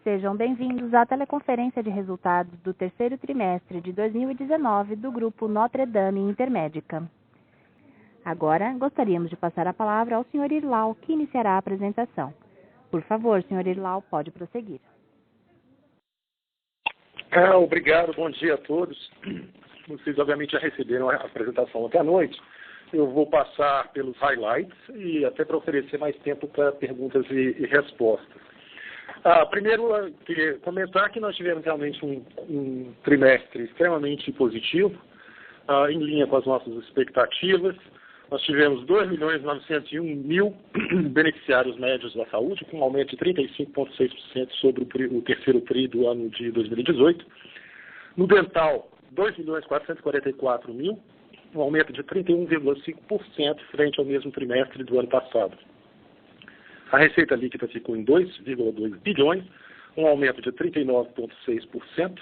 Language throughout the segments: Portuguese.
Sejam bem-vindos à teleconferência de resultados do terceiro trimestre de 2019 do Grupo Notre Dame Intermédica. Agora, gostaríamos de passar a palavra ao Sr. Irlau, que iniciará a apresentação. Por favor, Sr. Irlau, pode prosseguir. Obrigado, bom dia a todos. Vocês, obviamente, já receberam a apresentação ontem à noite. Eu vou passar pelos highlights e até para oferecer mais tempo para perguntas e respostas. Primeiro, queria comentar que nós tivemos realmente um trimestre extremamente positivo, em linha com as nossas expectativas. Nós tivemos 2.901.000 beneficiários médios da saúde, com um aumento de 35,6% sobre o terceiro TRI do ano de 2018. No dental, 2.444.000, um aumento de 31,5% frente ao mesmo trimestre do ano passado. A receita líquida ficou em 2,2 bilhões, um aumento de 39,6%.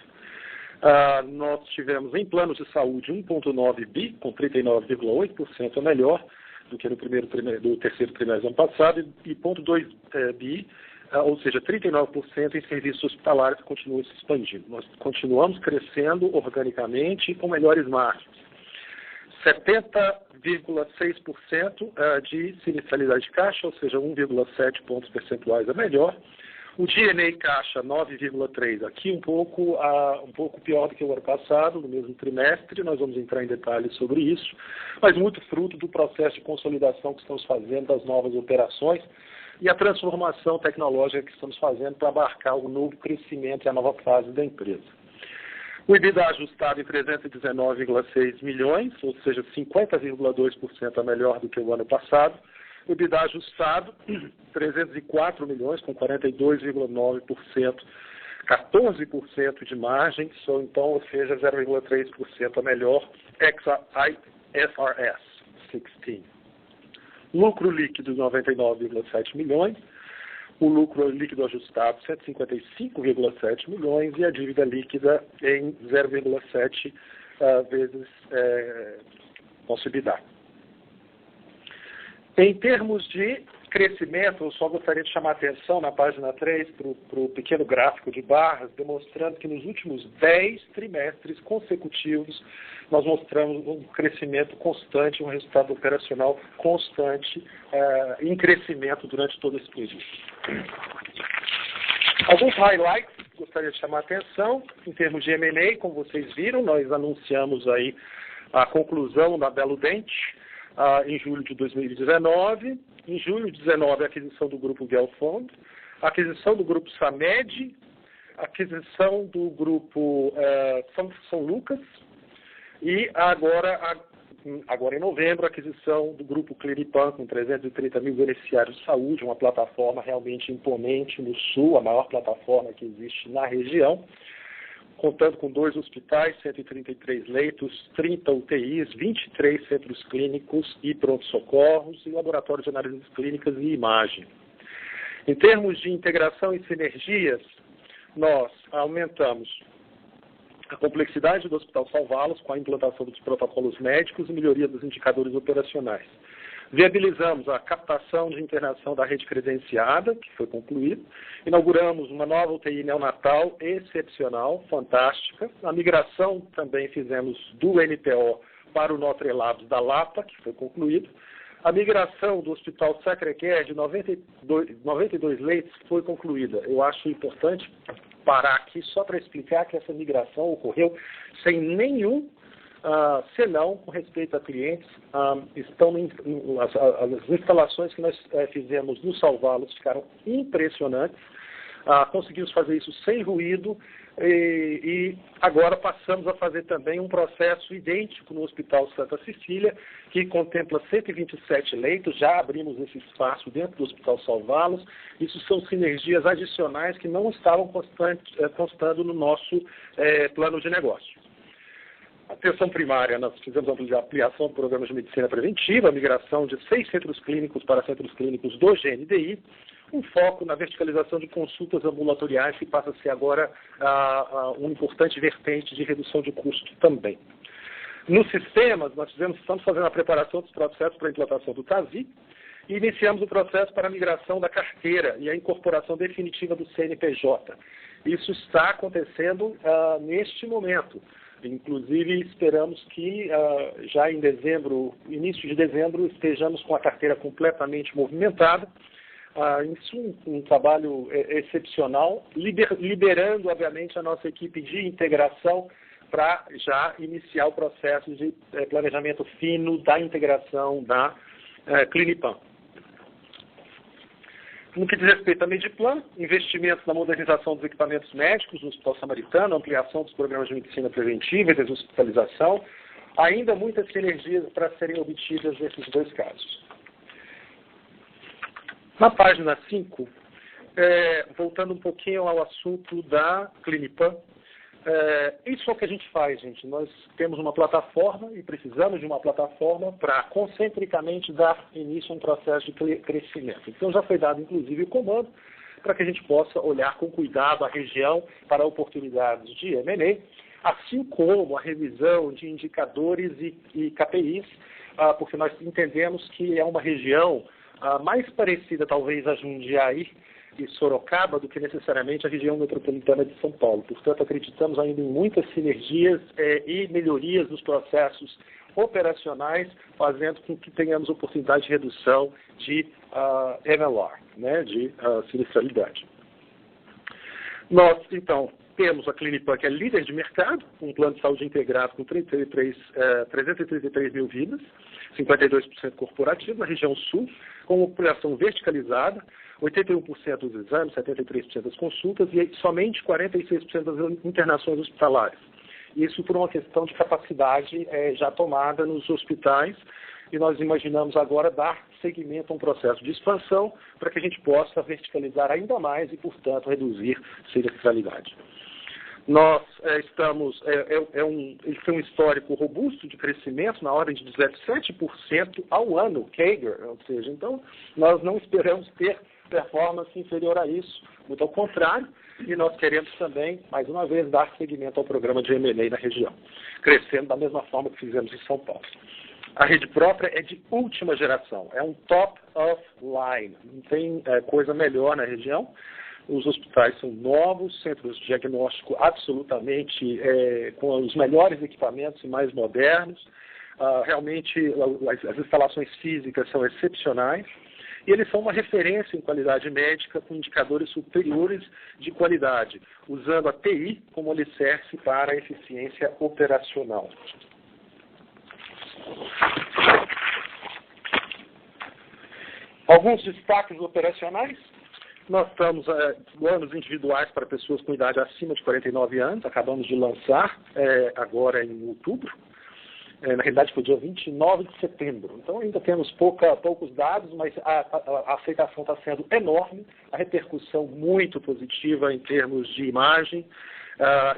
Nós tivemos em planos de saúde 1,9 bi, com 39,8% melhor do que no terceiro trimestre do ano passado, e 0,2 bi, ou seja, 39% em serviços hospitalares que continuam se expandindo. Nós continuamos crescendo organicamente e com melhores margens. 70,6% de sinistralidade de caixa, ou seja, 1,7 pontos percentuais a melhor. O G&A caixa, 9,3, aqui um pouco pior do que o ano passado, no mesmo trimestre. Nós vamos entrar em detalhes sobre isso, mas muito fruto do processo de consolidação que estamos fazendo das novas operações e a transformação tecnológica que estamos fazendo para abarcar o novo crescimento e a nova fase da empresa. O EBITDA ajustado em 319,6 milhões, ou seja, 50,2% a melhor do que o ano passado. O EBITDA ajustado, 304 milhões, com 42,9%, 14% de margem, ou seja, 0,3% a melhor, ex-IFRS 16. Lucro líquido, 99,7 milhões. O lucro líquido ajustado, 155,7 milhões, e a dívida líquida em 0,7 vezes nosso EBITDA. Em termos de crescimento, eu só gostaria de chamar a atenção na página 3 para o pequeno gráfico de barras, demonstrando que nos últimos 10 trimestres consecutivos nós mostramos um crescimento constante, um resultado operacional constante em crescimento durante todo esse período. Alguns highlights que gostaria de chamar a atenção em termos de M&A, como vocês viram, nós anunciamos aí a conclusão da Belo Dente em julho de 2019. Em julho de 2019, a aquisição do grupo Gelfond, a aquisição do grupo Samed, a aquisição do grupo São Lucas e agora em novembro, a aquisição do grupo Cleripan, com 330 mil beneficiários de saúde, uma plataforma realmente imponente no Sul, a maior plataforma que existe na região, contando com 2 hospitais, 133 leitos, 30 UTIs, 23 centros clínicos e pronto-socorros e laboratórios de análises clínicas e imagem. Em termos de integração e sinergias, nós aumentamos a complexidade do Hospital Salvá-los com a implantação dos protocolos médicos e melhoria dos indicadores operacionais. Viabilizamos a captação de internação da rede credenciada, que foi concluída. Inauguramos uma nova UTI neonatal excepcional, fantástica. A migração também fizemos do NPO para o Notre Labs da Lapa, que foi concluído. A migração do Hospital Sacré-Cœur de 92 leitos foi concluída. Eu acho importante parar aqui só para explicar que essa migração ocorreu sem nenhum senão com respeito a clientes. As instalações que nós fizemos no Salvá-los ficaram impressionantes. Conseguimos fazer isso sem ruído e agora passamos a fazer também um processo idêntico no Hospital Santa Cecília, que contempla 127 leitos. Já abrimos esse espaço dentro do Hospital Salvá-los. Isso são sinergias adicionais que não estavam constando no nosso plano de negócio. Atenção primária, nós fizemos a ampliação do programa de medicina preventiva, a migração de 6 centros clínicos para centros clínicos do GNDI, um foco na verticalização de consultas ambulatoriais, que passa a ser agora uma importante vertente de redução de custo também. Nos sistemas, nós estamos fazendo a preparação dos processos para a implantação do TASI E iniciamos o processo para a migração da carteira e a incorporação definitiva do CNPJ. Isso está acontecendo neste momento. Inclusive, esperamos que já em dezembro, início de dezembro, estejamos com a carteira completamente movimentada. Isso é um trabalho excepcional, liberando, obviamente, a nossa equipe de integração para já iniciar o processo de planejamento fino da integração da Clinipam. No que diz respeito à Mediplan, investimentos na modernização dos equipamentos médicos no Hospital Samaritano, ampliação dos programas de medicina preventiva e deshospitalização, ainda muitas sinergias para serem obtidas nesses dois casos. Na página 5, voltando um pouquinho ao assunto da Clinipam, isso é o que a gente faz, gente. Nós temos uma plataforma e precisamos de uma plataforma para concentricamente dar início a um processo de crescimento. Então já foi dado, inclusive, o comando para que a gente possa olhar com cuidado a região para oportunidades de M&A, assim como a revisão de indicadores e KPIs, porque nós entendemos que é uma região mais parecida, talvez, a Jundiaí e Sorocaba do que necessariamente a região metropolitana de São Paulo. Portanto, acreditamos ainda em muitas sinergias e melhorias nos processos operacionais, fazendo com que tenhamos oportunidade de redução de MLR, né, de sinistralidade. Nós, então, temos a Clinipam, que é líder de mercado, um plano de saúde integrado com 333 mil vidas, 52% corporativo, na região sul, com uma população verticalizada, 81% dos exames, 73% das consultas e somente 46% das internações hospitalares. Isso por uma questão de capacidade já tomada nos hospitais, e nós imaginamos agora dar seguimento a um processo de expansão para que a gente possa verticalizar ainda mais e, portanto, reduzir sinistralidade. Nós estamos, ele tem um histórico robusto de crescimento na ordem de 17% ao ano, CAGR, ou seja, então nós não esperamos ter performance inferior a isso, muito ao contrário, e nós queremos também, mais uma vez, dar seguimento ao programa de M&A na região, crescendo da mesma forma que fizemos em São Paulo. A rede própria é de última geração, é um top of line, não tem coisa melhor na região. Os hospitais são novos, centros de diagnóstico absolutamente com os melhores equipamentos e mais modernos. Realmente, as instalações físicas são excepcionais. E eles são uma referência em qualidade médica com indicadores superiores de qualidade, usando a TI como alicerce para a eficiência operacional. Alguns destaques operacionais. Nós estamos planos individuais para pessoas com idade acima de 49 anos, acabamos de lançar agora em outubro. Na realidade foi dia 29 de setembro. Então ainda temos poucos dados, mas a aceitação está sendo enorme, a repercussão muito positiva em termos de imagem,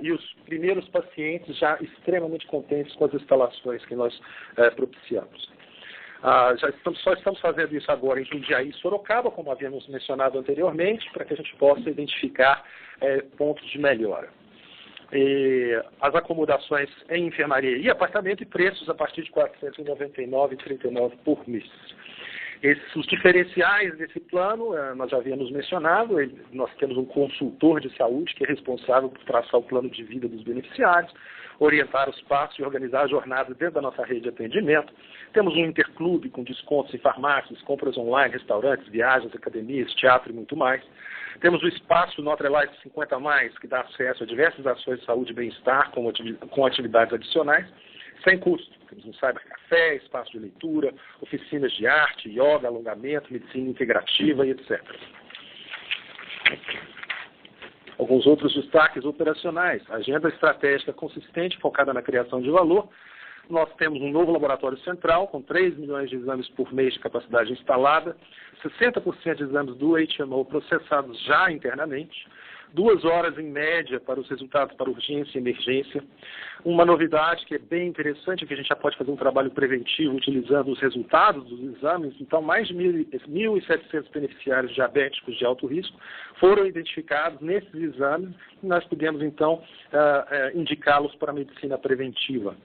e os primeiros pacientes já extremamente contentes com as instalações que nós propiciamos. Só estamos fazendo isso agora em Jundiaí e Sorocaba, como havíamos mencionado anteriormente, para que a gente possa identificar pontos de melhora. As acomodações em enfermaria e apartamento e preços a partir de R$ 499,39 por mês. Os diferenciais desse plano, nós já havíamos mencionado, nós temos um consultor de saúde que é responsável por traçar o plano de vida dos beneficiários, orientar os passos e organizar a jornada dentro da nossa rede de atendimento. Temos um interclube com descontos em farmácias, compras online, restaurantes, viagens, academias, teatro e muito mais. Temos o espaço Notre Life 50+, que dá acesso a diversas ações de saúde e bem-estar com atividades adicionais, sem custo. Temos um cybercafé, espaço de leitura, oficinas de arte, yoga, alongamento, medicina integrativa e etc. Alguns outros destaques operacionais. Agenda estratégica consistente, focada na criação de valor. Nós temos um novo laboratório central, com 3 milhões de exames por mês de capacidade instalada, 60% de exames do HMO processados já internamente, 2 horas em média para os resultados para urgência e emergência. Uma novidade que é bem interessante, que a gente já pode fazer um trabalho preventivo utilizando os resultados dos exames. Então, mais de 1.700 beneficiários diabéticos de alto risco foram identificados nesses exames e nós podemos, então, indicá-los para a medicina preventiva.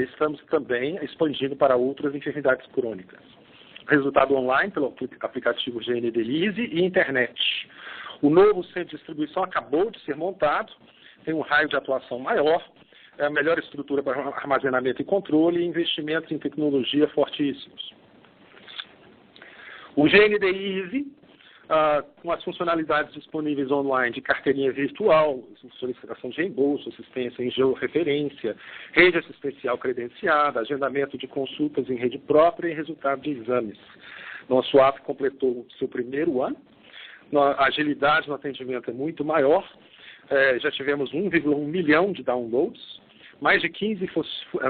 Estamos também expandindo para outras enfermidades crônicas. resultado online pelo aplicativo GND Easy e internet. O novo centro de distribuição acabou de ser montado, tem um raio de atuação maior, a melhor estrutura para armazenamento e controle e investimentos em tecnologia fortíssimos. O GND Easy, com as funcionalidades disponíveis online de carteirinha virtual, solicitação de reembolso, assistência em georreferência, rede assistencial credenciada, agendamento de consultas em rede própria e resultado de exames. Nosso app completou seu primeiro ano, a agilidade no atendimento é muito maior, já tivemos 1,1 milhão de downloads, mais de 15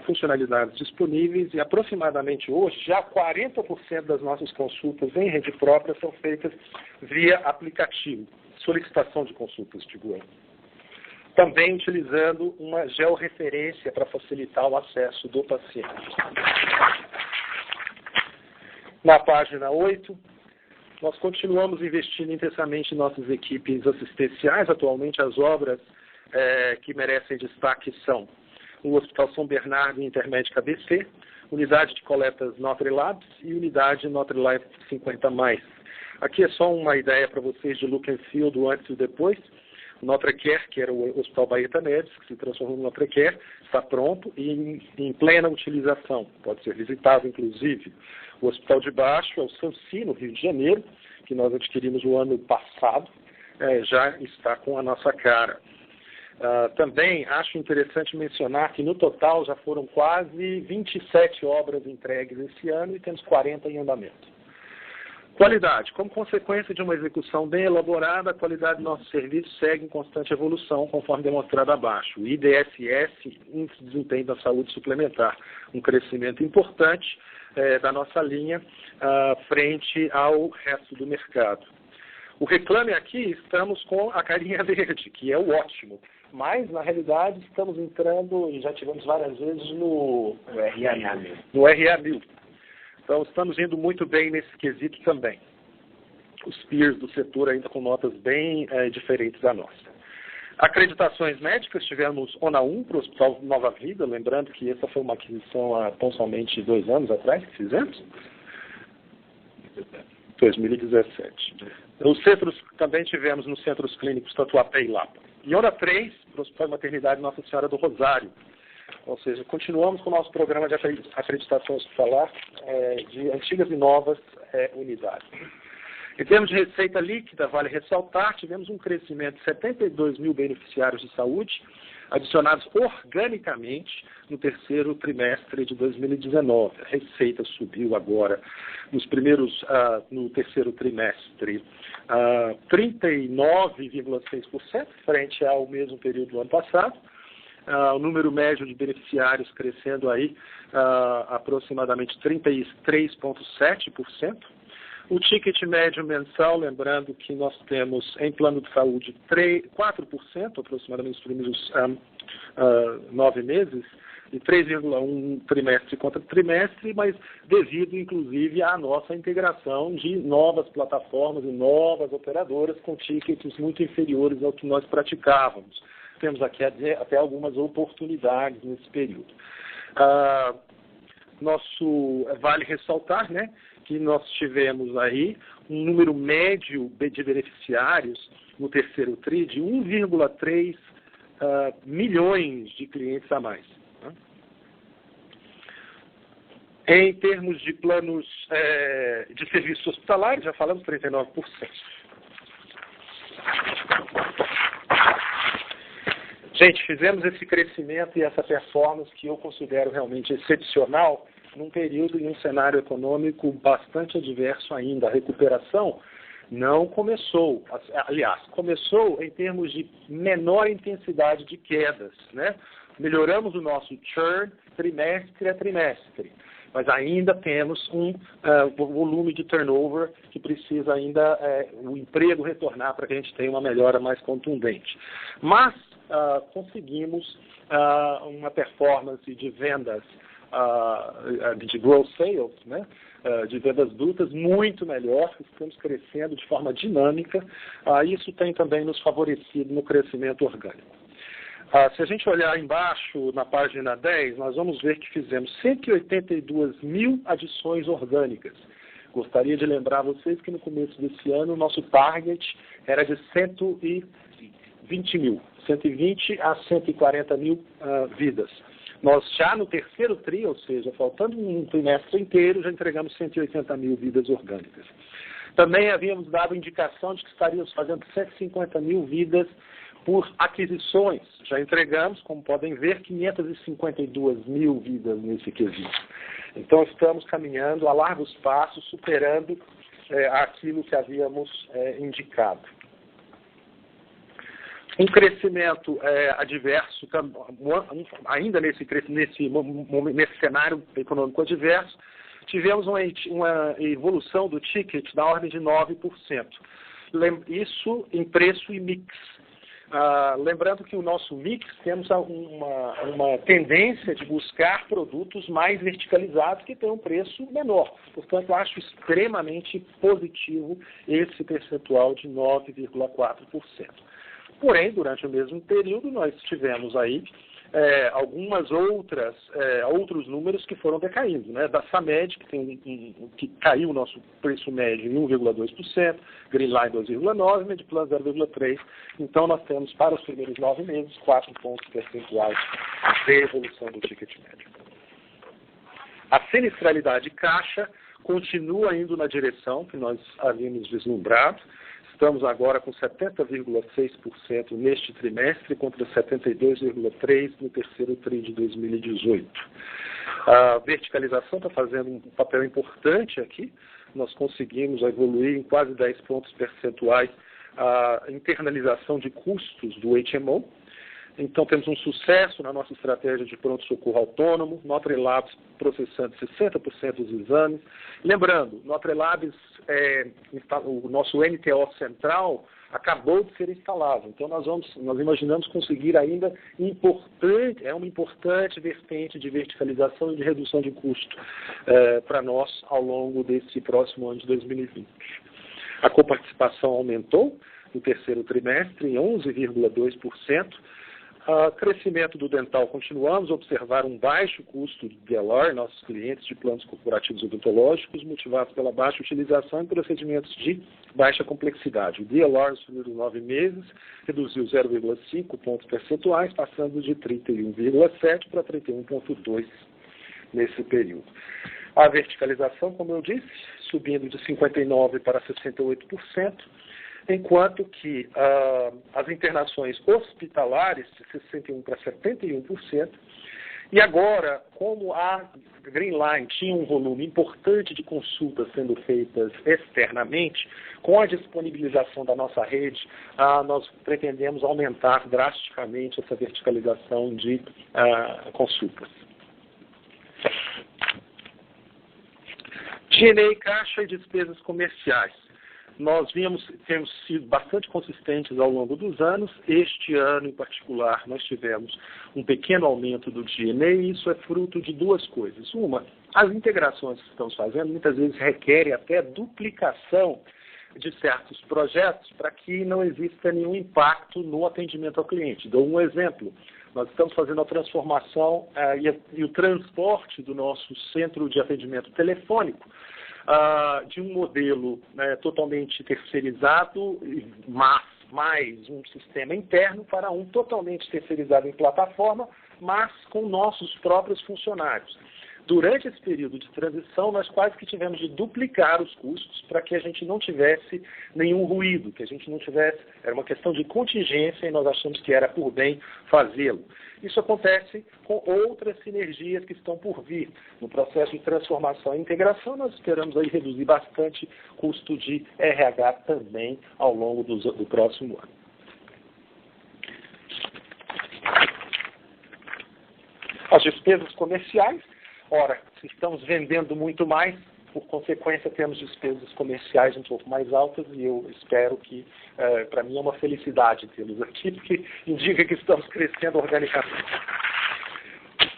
funcionalidades disponíveis e aproximadamente hoje já 40% das nossas consultas em rede própria são feitas via aplicativo, solicitação de consultas, digo eu. Também utilizando uma georreferência para facilitar o acesso do paciente. Na página 8, nós continuamos investindo intensamente em nossas equipes assistenciais. Atualmente as obras que merecem destaque são o Hospital São Bernardo e Intermédica ABC, unidade de coletas Notre Labs e unidade Notre Life 50+. Aqui é só uma ideia para vocês de look and feel do antes e depois. O Notre Care, que era o Hospital Baeta Neves, que se transformou no Notre Care, está pronto e em plena utilização. Pode ser visitado, inclusive. O Hospital de Baixo é o Sanci, no Rio de Janeiro, que nós adquirimos o ano passado, já está com a nossa cara. Também acho interessante mencionar que no total já foram quase 27 obras entregues esse ano e temos 40 em andamento. Qualidade. Como consequência de uma execução bem elaborada, a qualidade do nosso serviço segue em constante evolução, conforme demonstrado abaixo. O IDSS, Índice de Desempenho da Saúde Suplementar, um crescimento importante da nossa linha frente ao resto do mercado. O Reclame Aqui, estamos com a carinha verde, que é o ótimo. Mas, na realidade, estamos entrando, e já tivemos várias vezes, no RA1000. Então, estamos indo muito bem nesse quesito também. Os peers do setor ainda com notas bem diferentes da nossa. Acreditações médicas, tivemos ONA 1 para o Hospital Nova Vida, lembrando que essa foi uma aquisição há tão somente 2 anos atrás que fizemos. 2017. Os centros, também tivemos nos centros clínicos Tatuapé e Lapa. E ONA 3, para o Hospital de Maternidade Nossa Senhora do Rosário. Ou seja, continuamos com o nosso programa de acreditação hospitalar de antigas e novas unidades. Em termos de receita líquida, vale ressaltar, tivemos um crescimento de 72 mil beneficiários de saúde, adicionados organicamente no terceiro trimestre de 2019. A receita subiu agora no terceiro trimestre 39,6% frente ao mesmo período do ano passado. O número médio de beneficiários crescendo aí aproximadamente 33,7%. O ticket médio mensal, lembrando que nós temos em plano de saúde 4% aproximadamente nos primeiros 9 meses, e 3,1 trimestre contra trimestre, mas devido, inclusive, à nossa integração de novas plataformas e novas operadoras com tickets muito inferiores ao que nós praticávamos. Temos aqui até algumas oportunidades nesse período. Vale ressaltar, né, que nós tivemos aí um número médio de beneficiários no terceiro TRI de 1,3 milhões de clientes a mais. Né? Em termos de planos de serviços hospitalares, já falamos 39%. Gente, fizemos esse crescimento e essa performance que eu considero realmente excepcional num período e um cenário econômico bastante adverso ainda. A recuperação não começou, aliás, começou em termos de menor intensidade de quedas, né? Melhoramos o nosso churn trimestre a trimestre, mas ainda temos um volume de turnover que precisa ainda o emprego retornar para que a gente tenha uma melhora mais contundente. Mas conseguimos uma performance de vendas, de gross sales, né? De vendas brutas muito melhor, estamos crescendo de forma dinâmica, isso tem também nos favorecido no crescimento orgânico. Se a gente olhar embaixo, na página 10, nós vamos ver que fizemos 182 mil adições orgânicas, Gostaria de lembrar a vocês que no começo desse ano o nosso target era de 120 mil, 120 a 140 mil vidas. Nós já no terceiro TRI, ou seja, faltando um trimestre inteiro, já entregamos 180 mil vidas orgânicas. Também havíamos dado indicação de que estaríamos fazendo 150 mil vidas por aquisições. Já entregamos, como podem ver, 552 mil vidas nesse quesito. Então, estamos caminhando a largos passos, superando aquilo que havíamos indicado. Um crescimento adverso, ainda nesse cenário econômico adverso, tivemos uma evolução do ticket da ordem de 9%. Isso em preço e mix. Lembrando que o nosso mix temos uma tendência de buscar produtos mais verticalizados que têm um preço menor. Portanto, acho extremamente positivo esse percentual de 9,4%. Porém, durante o mesmo período, nós tivemos aí algumas outros números que foram decaindo, né? Da Samed, que caiu o nosso preço médio em 1,2%, Greenline 2,9%, Mediplan 0,3%. Então, nós temos para os primeiros 9 meses 4 pontos percentuais de evolução do ticket médio. A sinistralidade caixa continua indo na direção que nós havíamos vislumbrado. Estamos agora com 70,6% neste trimestre contra 72,3% no terceiro TRI de 2018. A verticalização está fazendo um papel importante aqui. Nós conseguimos evoluir em quase 10 pontos percentuais a internalização de custos do HMO. Então, temos um sucesso na nossa estratégia de pronto-socorro autônomo, Nutrilabs processando 60% dos exames. Lembrando, Nutrilabs, o nosso NTO central acabou de ser instalado. Então, nós imaginamos conseguir ainda uma importante vertente de verticalização e de redução de custo para nós ao longo desse próximo ano de 2020. A coparticipação aumentou no terceiro trimestre em 11,2%. Crescimento do dental, continuamos a observar um baixo custo de DLR, nossos clientes de planos corporativos odontológicos, motivados pela baixa utilização em procedimentos de baixa complexidade. O DLR nos primeiros 9 meses reduziu 0,5 pontos percentuais, passando de 31,7 para 31,2 nesse período. A verticalização, como eu disse, subindo de 59% para 68%. Enquanto que as internações hospitalares de 61% para 71%, e agora, como a Greenline tinha um volume importante de consultas sendo feitas externamente, com a disponibilização da nossa rede, nós pretendemos aumentar drasticamente essa verticalização de consultas. G&A, caixa e despesas comerciais. Nós temos sido bastante consistentes ao longo dos anos. Este ano, em particular, nós tivemos um pequeno aumento do G&A e isso é fruto de duas coisas. Uma, as integrações que estamos fazendo muitas vezes requerem até duplicação de certos projetos para que não exista nenhum impacto no atendimento ao cliente. Dou um exemplo. Nós estamos fazendo a transformação e o transporte do nosso centro de atendimento telefônico de um modelo totalmente terceirizado, mas mais um sistema interno, para um totalmente terceirizado em plataforma, mas com nossos próprios funcionários. Durante esse período de transição, nós quase que tivemos de duplicar os custos para que a gente não tivesse nenhum ruído, que a gente não tivesse, era uma questão de contingência e nós achamos que era por bem fazê-lo. Isso acontece com outras sinergias que estão por vir. No processo de transformação e integração, nós esperamos aí reduzir bastante custo de RH também ao longo do próximo ano. As despesas comerciais. Ora, se estamos vendendo muito mais, por consequência temos despesas comerciais um pouco mais altas e eu espero que, para mim é uma felicidade tê-los aqui, porque indica que estamos crescendo organicamente.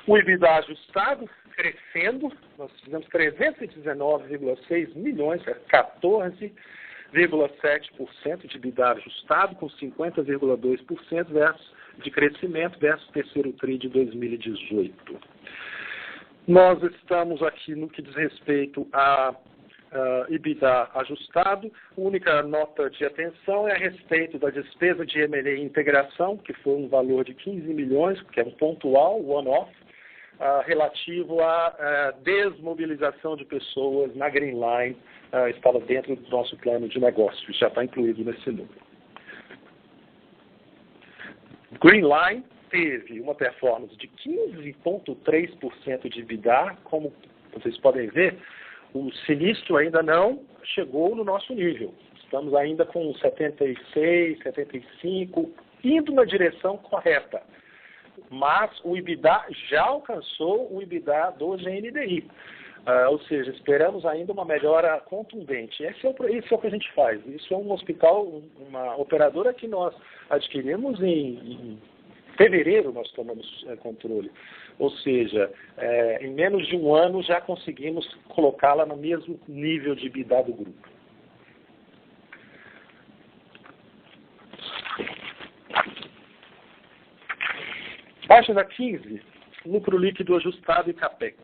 O EBITDA ajustado crescendo, nós fizemos 319,6 milhões, 14,7% de EBITDA ajustado, com 50,2% de crescimento versus terceiro TRI de 2018. Nós estamos aqui no que diz respeito a EBITDA ajustado. A única nota de atenção é a respeito da despesa de M&A e integração, que foi um valor de 15 milhões, que é um pontual, one-off, relativo à desmobilização de pessoas na Green Line, estava dentro do nosso plano de negócio, já está incluído nesse número. Green Line teve uma performance de 15,3% de EBITDA, como vocês podem ver, o sinistro ainda não chegou no nosso nível. Estamos ainda com 76, 75, indo na direção correta. Mas o EBITDA já alcançou o EBITDA do GNDI. Ou seja, esperamos ainda uma melhora contundente. Isso é o que a gente faz. Isso é um hospital, uma operadora que nós adquirimos em fevereiro, nós tomamos controle. Ou seja, em menos de um ano já conseguimos colocá-la no mesmo nível de EBITDA do grupo. Página 15, lucro líquido ajustado e CAPEX.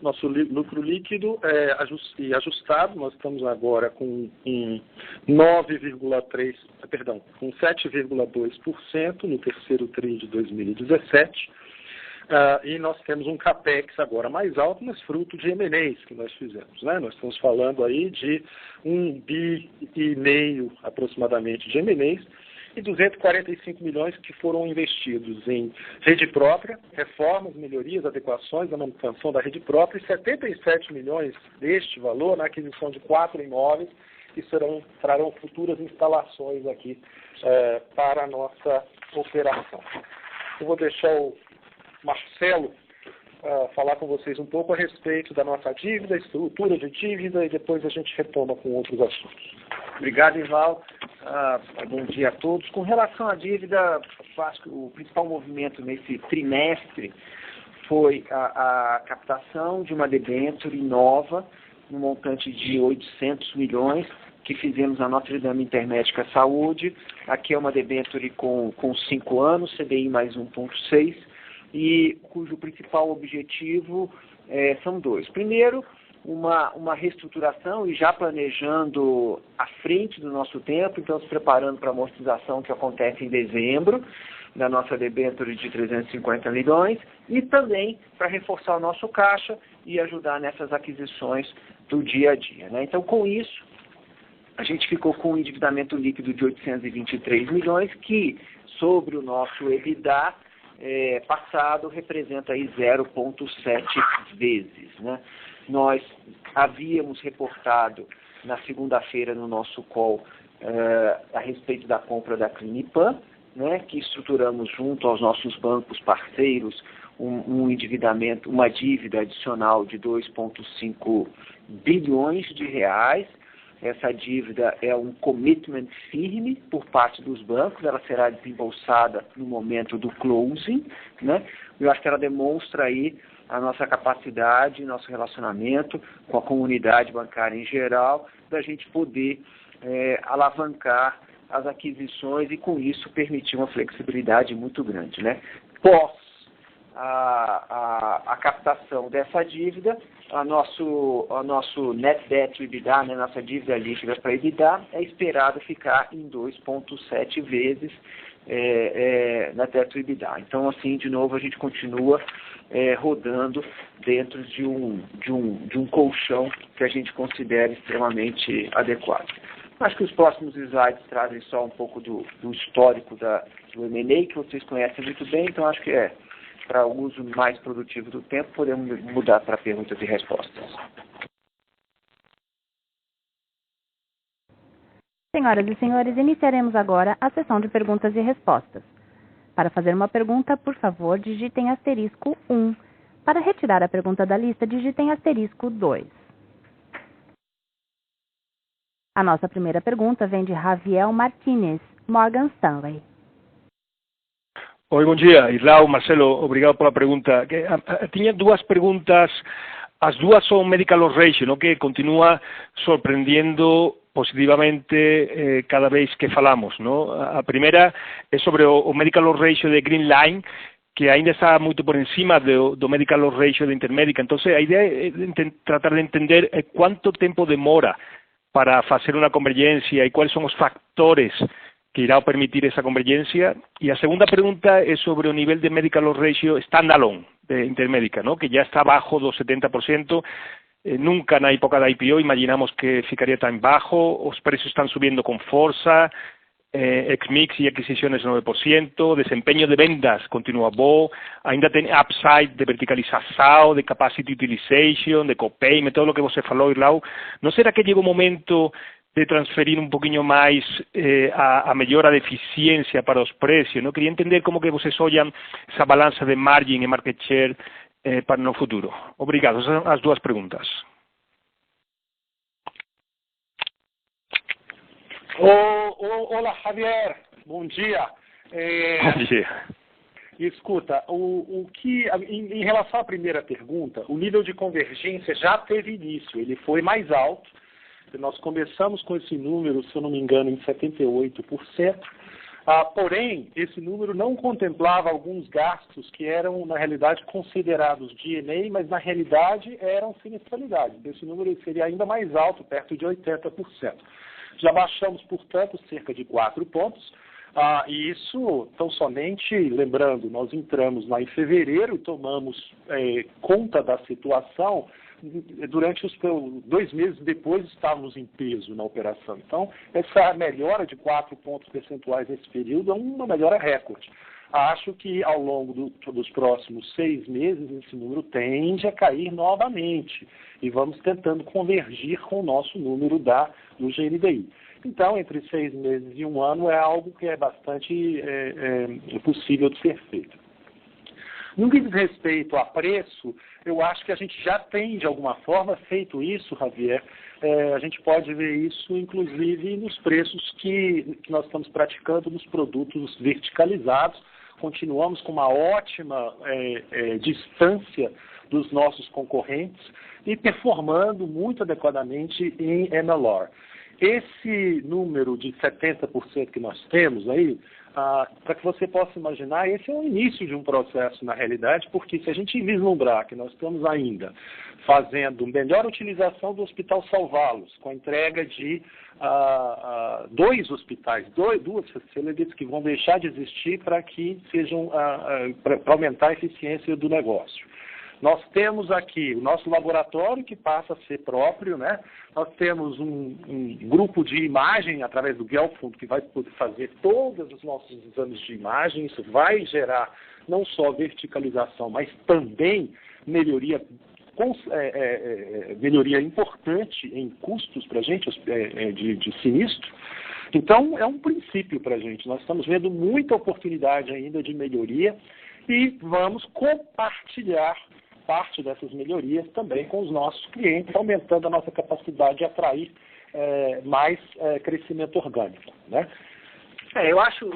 Nosso lucro líquido e ajustado, nós estamos agora com 7,2% no terceiro TRI de 2017. E nós temos um CAPEX agora mais alto, mas fruto de M&As que nós fizemos, né? Nós estamos falando aí de 1,5 bi aproximadamente de M&As, e 245 milhões que foram investidos em rede própria, reformas, melhorias, adequações, a manutenção da rede própria, e 77 milhões deste valor na aquisição de 4 imóveis que trarão futuras instalações aqui para a nossa operação. Eu vou deixar o Marcelo falar com vocês um pouco a respeito da nossa dívida, estrutura de dívida, e depois a gente retoma com outros assuntos. Obrigado, Ival. Bom dia a todos. Com relação à dívida, acho que o principal movimento nesse trimestre foi a captação de uma debênture nova, no montante de 800 milhões, que fizemos na Notre Dame Intermédica Saúde. Aqui é uma debênture com 5 anos, CDI mais 1,6, e cujo principal objetivo são dois. Primeiro, uma reestruturação e já planejando à frente do nosso tempo, então se preparando para a amortização que acontece em dezembro, da nossa debênture de 350 milhões, e também para reforçar o nosso caixa e ajudar nessas aquisições do dia a dia, né? Então, com isso, a gente ficou com um endividamento líquido de 823 milhões, que sobre o nosso EBITDA passado representa aí 0,7 vezes, né? Nós havíamos reportado na segunda-feira no nosso call a respeito da compra da Clinipan, né, que estruturamos junto aos nossos bancos parceiros um endividamento, uma dívida adicional de 2,5 bilhões de reais. Essa dívida é um commitment firme por parte dos bancos, ela será desembolsada no momento do closing, né? Eu acho que ela demonstra aí a nossa capacidade, nosso relacionamento com a comunidade bancária em geral, da gente poder alavancar as aquisições e, com isso, permitir uma flexibilidade muito grande, né? Pós a captação dessa dívida, a nosso net debt to EBITDA, né, nossa dívida líquida para EBITDA, é esperado ficar em 2,7 vezes net debt to EBITDA. Então, assim, de novo, a gente continua rodando dentro de um colchão que a gente considera extremamente adequado. Acho que os próximos slides trazem só um pouco do histórico do M&A, que vocês conhecem muito bem, então acho que para o uso mais produtivo do tempo, podemos mudar para perguntas e respostas. Senhoras e senhores, iniciaremos agora a sessão de perguntas e respostas. Para fazer uma pergunta, por favor, digitem asterisco 1. Para retirar a pergunta da lista, digitem asterisco 2. A nossa primeira pergunta vem de Javier Martínez, Morgan Stanley. Oi, bom dia. Irlau, Marcelo, obrigado pela pergunta. Tinha duas perguntas, as duas são medical loss ratio, ¿no? Que continua sorprendiendo positivamente cada vez que falamos, ¿no? A primeira é sobre o medical loss ratio de Green Line, que ainda está muito por encima do medical loss ratio da Intermédica. Então, a ideia é tratar de entender quanto tempo demora para fazer uma convergência e quais são os factores que irá permitir essa convergência. E a segunda pergunta é sobre o nível de medical loss ratio standalone de Intermédica, ¿no? Que já está abaixo do 70%. Nunca na época da IPO imaginamos que ficaria tão baixo, os preços estão subindo com força, ex-mix e aquisições 9%, desempenho de vendas continua bom, ainda tem upside de verticalização, de capacity utilization, de copayment, todo o que você falou, Irlau. Não será que chega o momento de transferir um pouquinho mais a melhora de eficiência para os preços? Não queria entender como que vocês olham essa balança de margin e market share para no futuro. Obrigado. Essas são as duas perguntas. Olá, Javier. Bom dia. Bom dia. Escuta, em relação à primeira pergunta, o nível de convergência já teve início. Ele foi mais alto. Nós começamos com esse número, se eu não me engano, em 78%. Porém, esse número não contemplava alguns gastos que eram, na realidade, considerados D&A, mas, na realidade, eram sinistralidade. Esse número seria ainda mais alto, perto de 80%. Já baixamos, portanto, cerca de 4 pontos. E isso, tão somente, lembrando, nós entramos lá em fevereiro e tomamos conta da situação. Durante os 2 meses depois estávamos em peso na operação. Então, essa melhora de 4 pontos percentuais nesse período é uma melhora recorde. Acho que ao longo dos próximos 6 meses esse número tende a cair novamente e vamos tentando convergir com o nosso número do GNDI. Então, entre 6 meses e 1 ano é algo que é bastante possível de ser feito. No que diz respeito a preço, eu acho que a gente já tem, de alguma forma, feito isso, Javier. A gente pode ver isso, inclusive, nos preços que nós estamos praticando nos produtos verticalizados. Continuamos com uma ótima distância dos nossos concorrentes e performando muito adequadamente em MLR. Esse número de 70% que nós temos aí, para que você possa imaginar, esse é o início de um processo na realidade, porque se a gente vislumbrar que nós estamos ainda fazendo melhor utilização do Hospital Salvá-los, com a entrega de 2 hospitais, 2 facilities que vão deixar de existir para que sejam para aumentar a eficiência do negócio. Nós temos aqui o nosso laboratório que passa a ser próprio, né? Nós temos um grupo de imagem através do Gelfund que vai poder fazer todos os nossos exames de imagem. Isso vai gerar não só verticalização, mas também melhoria importante em custos para a gente de sinistro. Então, é um princípio para a gente. Nós estamos vendo muita oportunidade ainda de melhoria e vamos compartilhar parte dessas melhorias também com os nossos clientes, aumentando a nossa capacidade de atrair mais crescimento orgânico, né? Eu acho,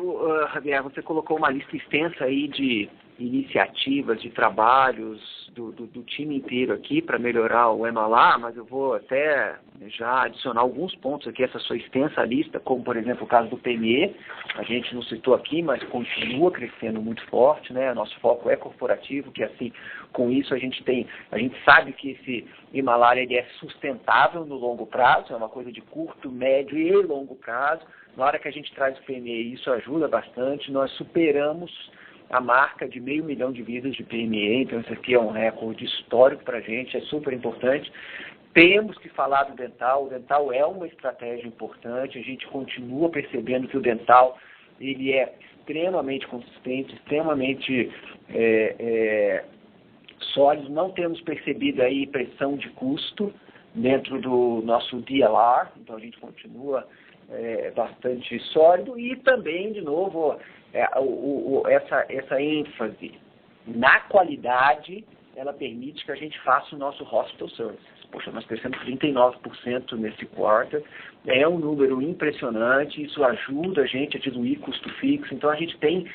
Javier, você colocou uma lista extensa aí de iniciativas, de trabalhos do time inteiro aqui para melhorar o MLR, mas eu vou até já adicionar alguns pontos aqui, essa sua extensa lista, como, por exemplo, o caso do PME. A gente não citou aqui, mas continua crescendo muito forte, né? Nosso foco é corporativo, que assim, com isso a gente sabe que esse MLR ele é sustentável no longo prazo, é uma coisa de curto, médio e longo prazo. Na hora que a gente traz o PME, isso ajuda bastante. Nós superamos a marca de 500 mil de vidas de PME, então isso aqui é um recorde histórico para a gente, é super importante. Temos que falar do dental, o dental é uma estratégia importante, a gente continua percebendo que o dental ele é extremamente consistente, extremamente sólido, não temos percebido aí pressão de custo dentro do nosso DLR, então a gente continua bastante sólido e também, de novo, essa ênfase na qualidade, ela permite que a gente faça o nosso hospital services. Poxa, nós crescemos 39% nesse quarter, é um número impressionante, isso ajuda a gente a diluir custo fixo, então a gente tem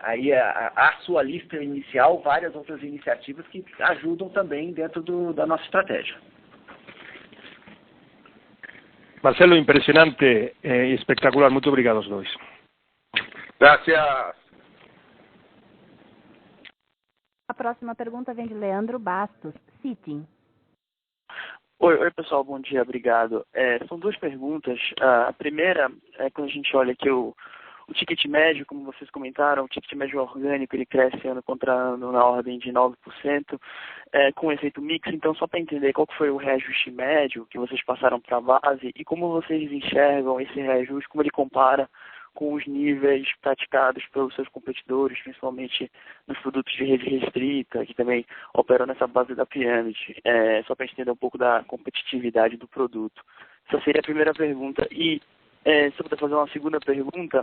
aí a sua lista inicial, várias outras iniciativas que ajudam também dentro da nossa estratégia. Marcelo, impresionante e espectacular. Muito obrigado aos dois. Gracias. A próxima pergunta vem de Leandro Bastos, Citi. Oi, pessoal, bom dia, obrigado. São duas perguntas. A primeira é quando a gente olha aqui o ticket médio, como vocês comentaram, o ticket médio orgânico, ele cresce ano contra ano na ordem de 9%, com efeito mix. Então, só para entender qual que foi o reajuste médio que vocês passaram para a base e como vocês enxergam esse reajuste, como ele compara com os níveis praticados pelos seus competidores, principalmente nos produtos de rede restrita, que também operam nessa base da pirâmide, só para entender um pouco da competitividade do produto. Essa seria a primeira pergunta. E, se eu puder fazer uma segunda pergunta,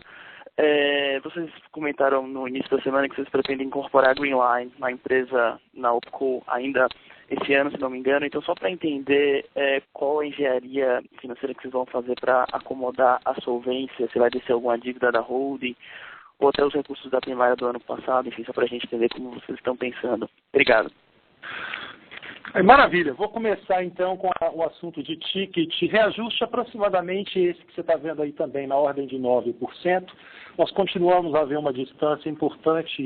vocês comentaram no início da semana que vocês pretendem incorporar a Greenline na empresa, na OpCo, ainda esse ano, se não me engano. Então, só para entender qual a engenharia financeira que vocês vão fazer para acomodar a solvência, se vai descer alguma dívida da holding, ou até os recursos da primária do ano passado, enfim, só para a gente entender como vocês estão pensando. Obrigado. Maravilha, vou começar então com o assunto de ticket. Reajuste aproximadamente esse que você está vendo aí também, na ordem de 9%. Nós continuamos a ver uma distância importante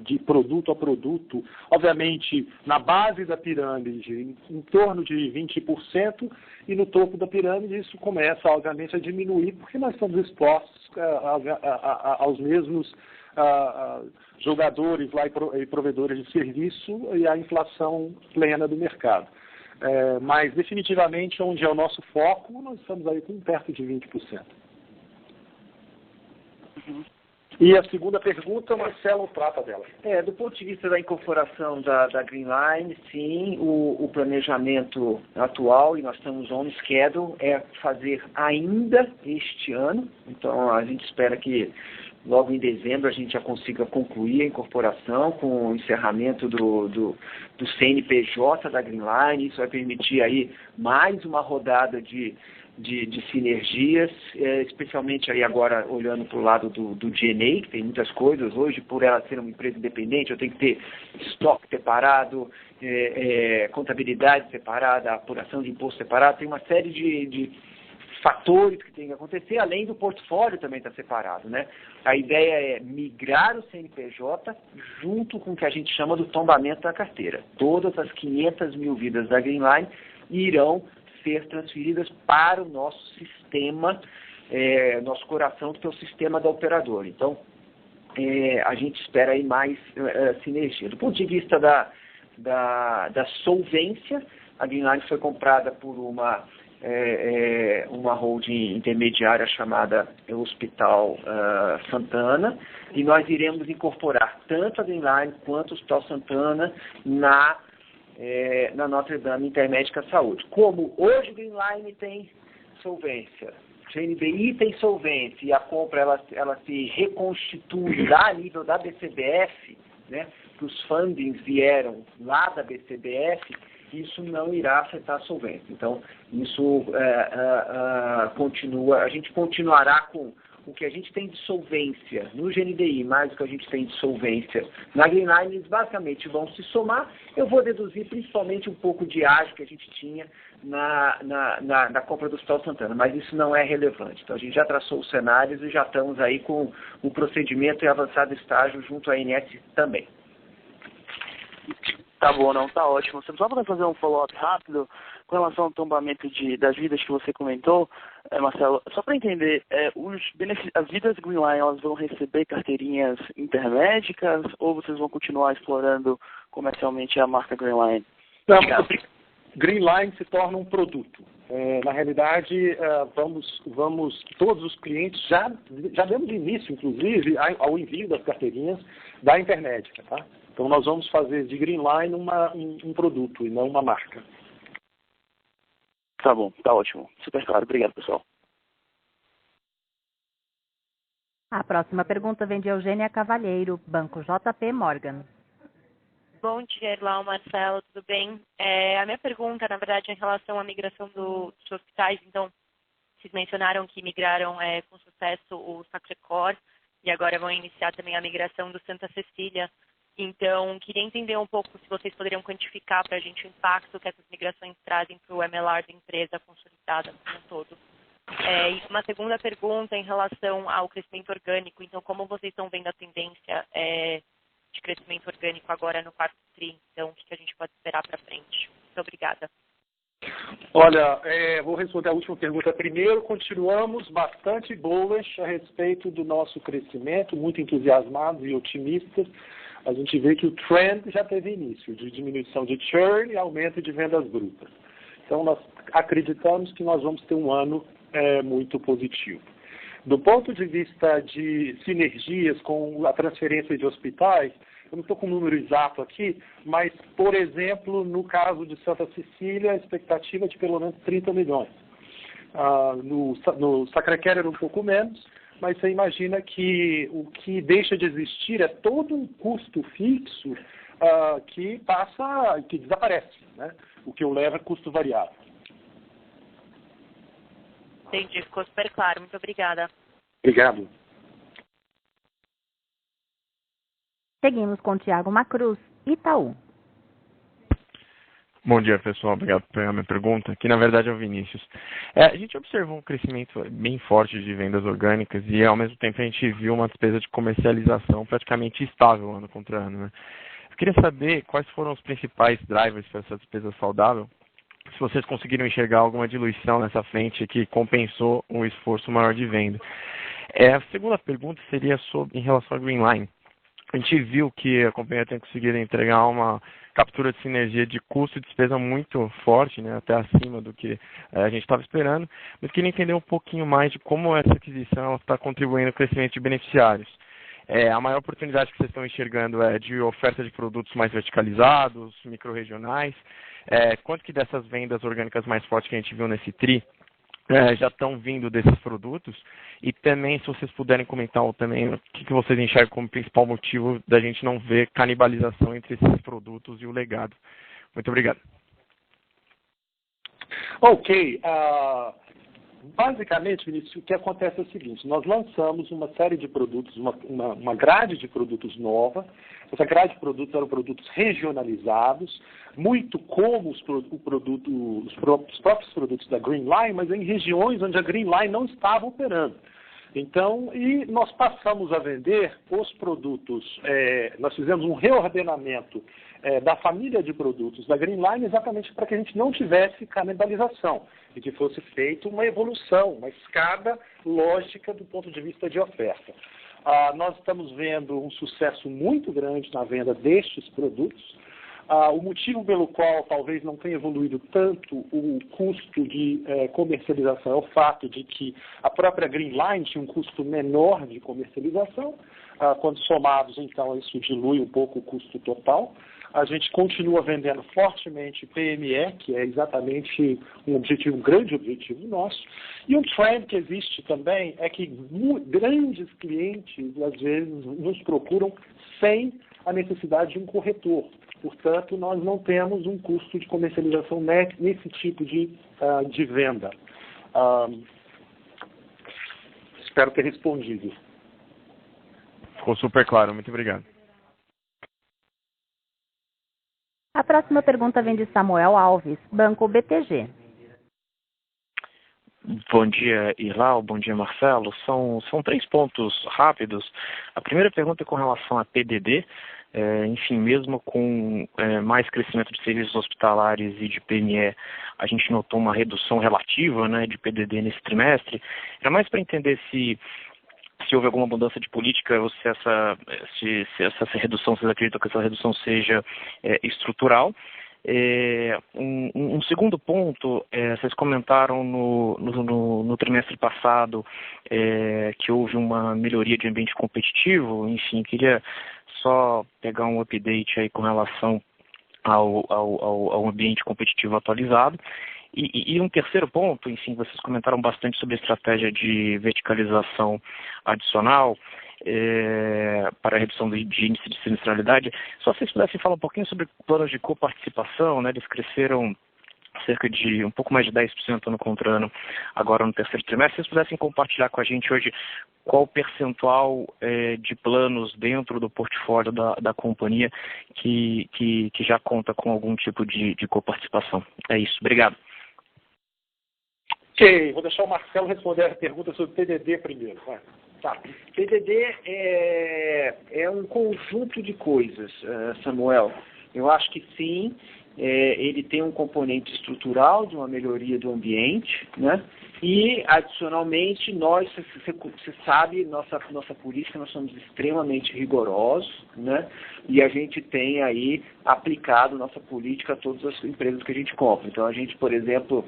de produto a produto, obviamente na base da pirâmide em torno de 20%, e no topo da pirâmide isso começa obviamente a diminuir, porque nós estamos expostos aos mesmos jogadores lá e provedores de serviço e a inflação plena do mercado. Mas definitivamente onde é o nosso foco, nós estamos aí com perto de 20%. E a segunda pergunta, o Marcelo trata dela. Do ponto de vista da incorporação da Greenline, sim, o planejamento atual, e nós estamos on schedule, é fazer ainda este ano. Então, a gente espera que logo em dezembro a gente já consiga concluir a incorporação com o encerramento do CNPJ da Greenline. Isso vai permitir aí mais uma rodada de sinergias, especialmente aí agora olhando para o lado do G&A, que tem muitas coisas. Hoje, por ela ser uma empresa independente, eu tenho que ter estoque separado, contabilidade separada, apuração de imposto separado, tem uma série de fatores que tem que acontecer, além do portfólio também estar separado, né? A ideia é migrar o CNPJ junto com o que a gente chama do tombamento da carteira. Todas as 500 mil vidas da Greenline irão ser transferidas para o nosso sistema, nosso coração, que é o sistema da operadora. Então, a gente espera aí mais sinergia. Do ponto de vista da solvência, a Greenline foi comprada por uma holding intermediária chamada Hospital Santana, e nós iremos incorporar tanto a Greenline quanto o Hospital Santana na Notre Dame Intermédica Saúde. Como hoje Greenline tem solvência, GNDI tem solvência, e a compra ela se reconstitui a nível da BCBF, né, que os fundings vieram lá da BCBF, isso não irá afetar a solvência. Então, isso continua, a gente continuará com o que a gente tem de solvência no GNDI, mais o que a gente tem de solvência na Greenline, eles basicamente vão se somar. Eu vou deduzir principalmente um pouco de ágio que a gente tinha na compra do Hospital Santana, mas isso não é relevante. Então, a gente já traçou os cenários e já estamos aí com o procedimento em avançado estágio junto à ANS também. Tá bom, não, tá ótimo. Você só para fazer um follow-up rápido com relação ao tombamento das vidas que você comentou, Marcelo, só para entender, as vidas Greenline, elas vão receber carteirinhas intermédicas ou vocês vão continuar explorando comercialmente a marca Greenline? Não, Greenline se torna um produto. Na realidade, todos os clientes já demos início, inclusive, ao envio das carteirinhas da Intermédica, tá? Então, nós vamos fazer de Greenline um produto e não uma marca. Tá bom, tá ótimo. Super claro. Obrigado, pessoal. A próxima pergunta vem de Eugênia Cavalheiro, Banco JP Morgan. Bom dia, Irlau, Marcelo, tudo bem? A minha pergunta, na verdade, é em relação à migração dos hospitais. Então, vocês mencionaram que migraram com sucesso o Sacré-Cœur e agora vão iniciar também a migração do Santa Cecília. Então, queria entender um pouco se vocês poderiam quantificar para a gente o impacto que essas migrações trazem para o MLR da empresa consolidada como um todo. E uma segunda pergunta em relação ao crescimento orgânico. Então, como vocês estão vendo a tendência de crescimento orgânico agora no quarto tri. Então, o que a gente pode esperar para frente? Muito obrigada. Olha, vou responder a última pergunta primeiro. Continuamos bastante bullish a respeito do nosso crescimento, muito entusiasmados e otimistas. A gente vê que o trend já teve início, de diminuição de churn e aumento de vendas brutas. Então, nós acreditamos que nós vamos ter um ano muito positivo. Do ponto de vista de sinergias com a transferência de hospitais, eu não estou com o número exato aqui, mas, por exemplo, no caso de Santa Cecília, a expectativa é de pelo menos 30 milhões. No Sacré-Cœur era um pouco menos, mas você imagina que o que deixa de existir é todo um custo fixo que desaparece, né? O que o leva é custo variável. Entendi, ficou super claro. Muito obrigada. Obrigado. Seguimos com Tiago Macruz, Itaú. Bom dia, pessoal. Obrigado por pegar minha pergunta, que na verdade é o Vinícius. A gente observou um crescimento bem forte de vendas orgânicas e, ao mesmo tempo, a gente viu uma despesa de comercialização praticamente estável ano contra ano, né? Eu queria saber quais foram os principais drivers para essa despesa saudável, se vocês conseguiram enxergar alguma diluição nessa frente que compensou um esforço maior de venda. A segunda pergunta seria em relação à Greenline. A gente viu que a companhia tem conseguido entregar uma captura de sinergia de custo e despesa muito forte, né, até acima do que a gente estava esperando, mas queria entender um pouquinho mais de como essa aquisição está contribuindo para o crescimento de beneficiários. A maior oportunidade que vocês estão enxergando é de oferta de produtos mais verticalizados, micro-regionais. Quanto que dessas vendas orgânicas mais fortes que a gente viu nesse TRI já estão vindo desses produtos? E também, se vocês puderem comentar também o que vocês enxergam como principal motivo da gente não ver canibalização entre esses produtos e o legado. Muito obrigado. Ok. Basicamente, Vinícius, o que acontece é o seguinte: nós lançamos uma série de produtos, uma grade de produtos nova. Essa grade de produtos eram produtos regionalizados, muito como os próprios produtos da Greenline, mas em regiões onde a Greenline não estava operando. Então, e nós passamos a vender os produtos, nós fizemos um reordenamento da família de produtos da Greenline exatamente para que a gente não tivesse canibalização e que fosse feita uma evolução, uma escada lógica do ponto de vista de oferta. Nós estamos vendo um sucesso muito grande na venda destes produtos. O motivo pelo qual talvez não tenha evoluído tanto o custo de comercialização é o fato de que a própria Greenline tinha um custo menor de comercialização. Quando somados, então, isso dilui um pouco o custo total. A gente continua vendendo fortemente PME, que é exatamente um grande objetivo nosso. E um trend que existe também é que grandes clientes, às vezes, nos procuram sem a necessidade de um corretor. Portanto, nós não temos um custo de comercialização nesse tipo de venda. Espero ter respondido. Ficou super claro. Muito obrigado. A próxima pergunta vem de Samuel Alves, Banco BTG. Bom dia, Irlau. Bom dia, Marcelo. São 3 pontos rápidos. A primeira pergunta é com relação a PDD. Enfim, mesmo com mais crescimento de serviços hospitalares e de PME, a gente notou uma redução relativa, né, de PDD nesse trimestre. Era mais para entender se houve alguma mudança de política ou se essa redução, vocês acreditam que essa redução seja estrutural. Um segundo ponto, vocês comentaram no trimestre passado que houve uma melhoria de ambiente competitivo. Enfim, queria só pegar um update aí com relação ao ambiente competitivo atualizado. E um terceiro ponto, enfim, vocês comentaram bastante sobre a estratégia de verticalização adicional para a redução de índice de sinistralidade. Só se vocês pudessem falar um pouquinho sobre planos de coparticipação, né? Eles cresceram cerca de um pouco mais de 10% ano contra ano agora no terceiro trimestre. Se vocês pudessem compartilhar com a gente hoje qual o percentual de planos dentro do portfólio da companhia que já conta com algum tipo de coparticipação. É isso. Obrigado. Ok, vou deixar o Marcelo responder a pergunta sobre PDD primeiro. Vai. Tá. PDD é é um conjunto de coisas, Samuel. Eu acho que sim, ele tem um componente estrutural de uma melhoria do ambiente, né? E, adicionalmente, nós, você sabe, nossa política, nós somos extremamente rigorosos, né? E a gente tem aí aplicado nossa política a todas as empresas que a gente compra. Então, a gente, por exemplo,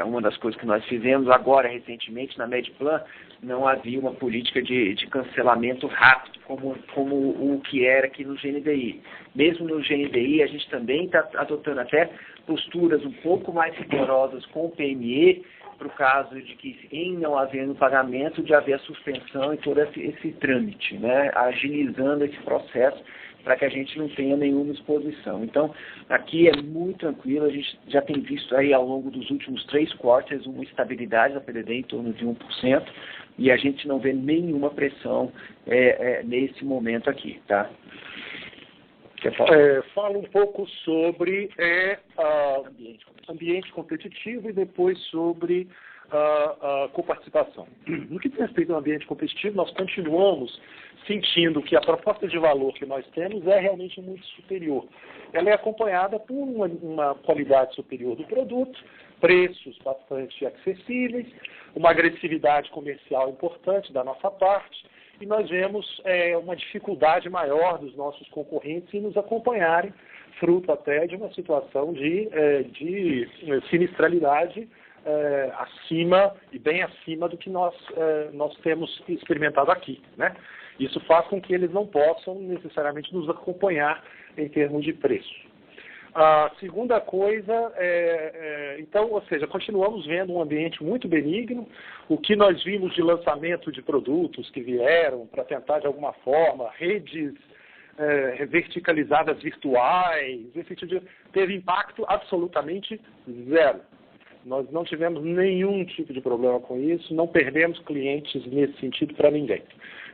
uma das coisas que nós fizemos agora, recentemente, na Medplan, não havia uma política de cancelamento rápido, como o que era aqui no GNDI. Mesmo no GNDI, a gente também está adotando até posturas um pouco mais rigorosas com o PME, para o caso de que, em não havendo pagamento, de haver a suspensão e todo esse trâmite, né? Agilizando esse processo para que a gente não tenha nenhuma exposição. Então, aqui é muito tranquilo, a gente já tem visto aí ao longo dos últimos 3 quartos uma estabilidade da PDD em torno de 1%, e a gente não vê nenhuma pressão nesse momento aqui, tá? Fala um pouco sobre ambiente competitivo e depois sobre coparticipação. No que diz respeito ao ambiente competitivo, nós continuamos sentindo que a proposta de valor que nós temos é realmente muito superior. Ela é acompanhada por uma qualidade superior do produto, preços bastante acessíveis, uma agressividade comercial importante da nossa parte, e nós vemos uma dificuldade maior dos nossos concorrentes em nos acompanharem, fruto até de uma situação de sinistralidade acima e bem acima do que nós temos experimentado aqui, né? Isso faz com que eles não possam necessariamente nos acompanhar em termos de preço. A segunda coisa então, ou seja, continuamos vendo um ambiente muito benigno. O que nós vimos de lançamento de produtos que vieram para tentar, de alguma forma, redes verticalizadas virtuais, esse tipo teve impacto absolutamente zero. Nós não tivemos nenhum tipo de problema com isso, não perdemos clientes nesse sentido para ninguém.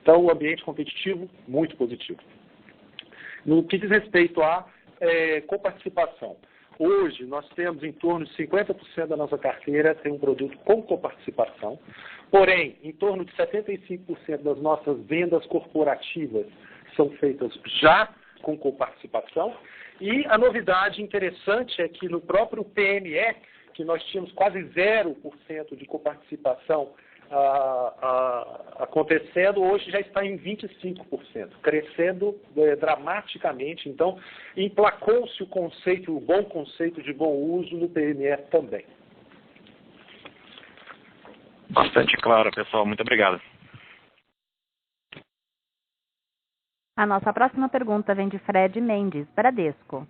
Então, o ambiente competitivo, muito positivo. No que diz respeito à coparticipação, hoje nós temos em torno de 50% da nossa carteira tem um produto com coparticipação, porém, em torno de 75% das nossas vendas corporativas são feitas já com coparticipação, e a novidade interessante é que no próprio PME, que nós tínhamos quase 0% de coparticipação acontecendo, hoje já está em 25%, crescendo dramaticamente. Então, emplacou-se o bom conceito de bom uso no PME também. Bastante claro, pessoal. Muito obrigado. A nossa próxima pergunta vem de Fred Mendes, Bradesco.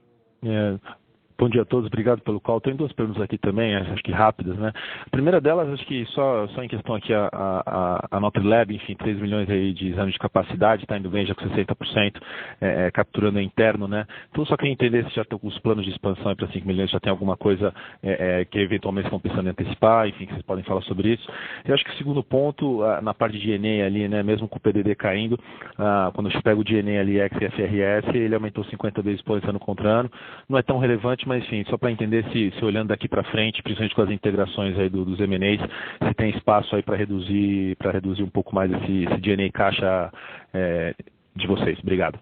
Bom dia a todos, obrigado pelo call. Tem 2 perguntas aqui também, acho que rápidas, né? A primeira delas, acho que só em questão aqui a Notrilab, enfim, 3 milhões aí de exames de capacidade, está indo bem já com 60%, capturando interno, né? Então, só queria entender se já estão com os planos de expansão para 5 milhões, já tem alguma coisa que eventualmente estão pensando em antecipar, enfim, que vocês podem falar sobre isso. Eu acho que o segundo ponto, na parte de G&A ali, né, mesmo com o PDD caindo, quando eu pego o G&A ali, ex-FRS, ele aumentou 50 vezes por ano contra ano, não é tão relevante, mas enfim, só para entender se olhando daqui para frente, principalmente com as integrações aí dos M&As, se tem espaço aí para reduzir um pouco mais esse G&A caixa de vocês. Obrigado.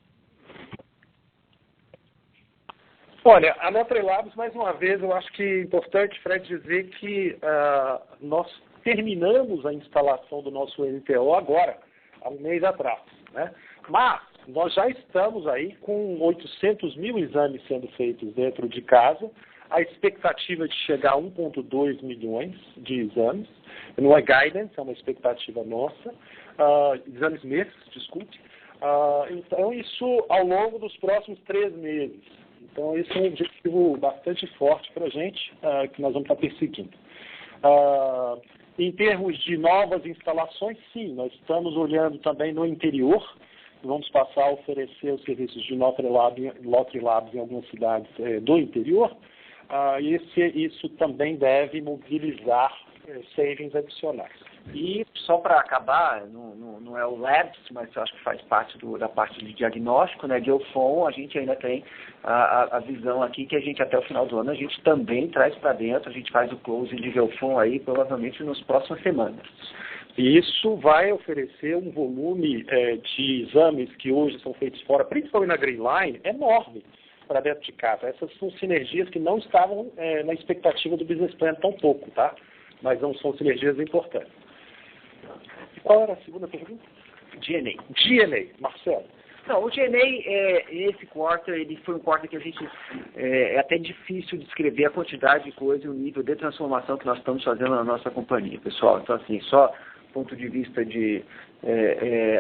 Olha, a Notrilabs, mais uma vez, eu acho que é importante, Fred, dizer que nós terminamos a instalação do nosso NTO agora, há um mês atrás, né? Mas nós já estamos aí com 800 mil exames sendo feitos dentro de casa, a expectativa de chegar a 1,2 milhões de exames, não é guidance, é uma expectativa nossa, exames mês, desculpe. Então, isso ao longo dos próximos 3 meses. Então, esse é um objetivo bastante forte para a gente, que nós vamos estar perseguindo. Em termos de novas instalações, sim, nós estamos olhando também no interior. Vamos passar a oferecer os serviços de Notrilabs em algumas cidades do interior. Isso também deve mobilizar savings adicionais. E só para acabar, não é o Labs, mas eu acho que faz parte da parte de diagnóstico, né? De Geofon, a gente ainda tem a visão aqui que a gente até o final do ano a gente também traz para dentro, a gente faz o close de Geofon aí provavelmente nas próximas semanas. E isso vai oferecer um volume de exames que hoje são feitos fora, principalmente na Green Line, enorme para dentro de casa. Essas são sinergias que não estavam na expectativa do business plan tão pouco, tá? Mas não são sinergias importantes. E qual era a segunda pergunta? G&A, Marcelo. Não, o G&A, esse quarter, ele foi um quarter que a gente, é até difícil descrever a quantidade de coisa e o nível de transformação que nós estamos fazendo na nossa companhia, pessoal. Então, assim, só do ponto de vista de